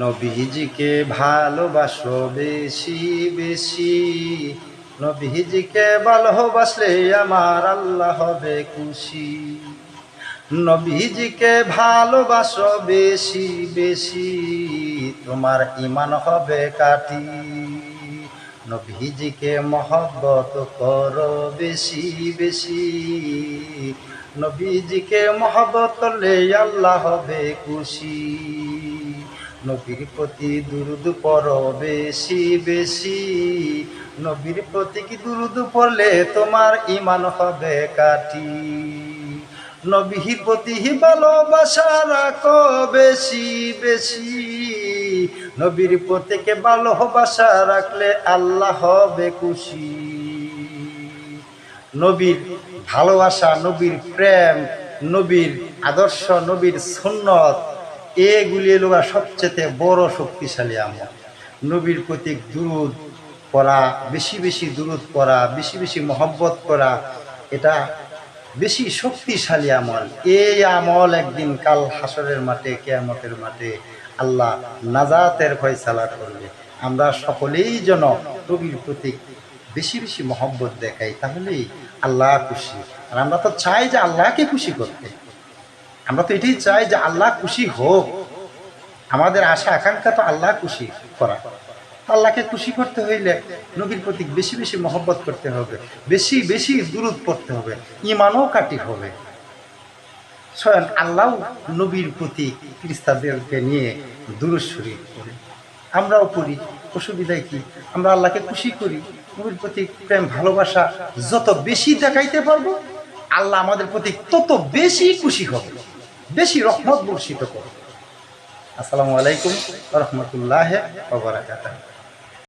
নবীজিকে ভালোবাসো বেশি বেশি, নবীজিকে ভালোবাসলে আমার আল্লাহ হবে খুশি। নবীজিকে ভালোবাসো বেশি বেশি, তোমার ঈমান হবে কাটি। নবীজিকে মহব্বত করো বেশি বেশি, নবীজিকে মহব্বত করলে আল্লাহ হবে খুশি। নবীর প্রতি দুরূদ পড়ো বেশি বেশি, নবীর প্রতি কি দুরূদ পড়লে তোমার ঈমান হবে কাটি। নবীর প্রতি ভালোবাসা রাখো বেশি বেশি, নবীর প্রতি ভালোবাসা রাখলে আল্লাহ হবে খুশি। নবীর ভালোবাসা, নবীর প্রেম, নবীর আদর্শ, নবীর সুন্নত, এগুলি হলো সবচেয়ে বড় শক্তিশালী আমল। নবীর প্রতি দুরূদ পড়া, বেশি বেশি দুরূদ পড়া, বেশি বেশি মহব্বত করা, এটা বেশি শক্তিশালী আমল। এই আমল একদিন কাল হাসরের মাঠে, কিয়ামতের মাঠে আল্লাহ নাজাতের ফয়সালা করবে। আমরা সকলেই যেন নবীর প্রতি বেশি বেশি মহব্বত দেখাই, তাহলেই আল্লাহ খুশি। আর আমরা তো চাই যে আল্লাহকে খুশি করতে, আমরা তো এটাই চাই যে আল্লাহ খুশি হোক। আমাদের আশা আকাঙ্ক্ষা তো আল্লাহ খুশি করা। আল্লাহকে খুশি করতে হইলে নবীর প্রতি বেশি বেশি মহব্বত করতে হবে, বেশি বেশি দুরূদ পড়তে হবে, ঈমানও কাটি হবে। স্বয়ং আল্লাহ নবীর প্রতি ফেরেশতাদেরকে নিয়ে দুরূদ শরীফ পড়ে, আমরাও পড়ি। অসুবিধায় কি? আমরা আল্লাহকে খুশি করি। নবীর প্রতি প্রেম ভালোবাসা যত বেশি দেখাইতে পারবো, আল্লাহ আমাদের প্রতি তত বেশি খুশি হবে, বেশি রহমত বর্ষিত করবে। আসসালামু আলাইকুম ওয়া রাহমাতুল্লাহি ওয়া বারাকাতুহু।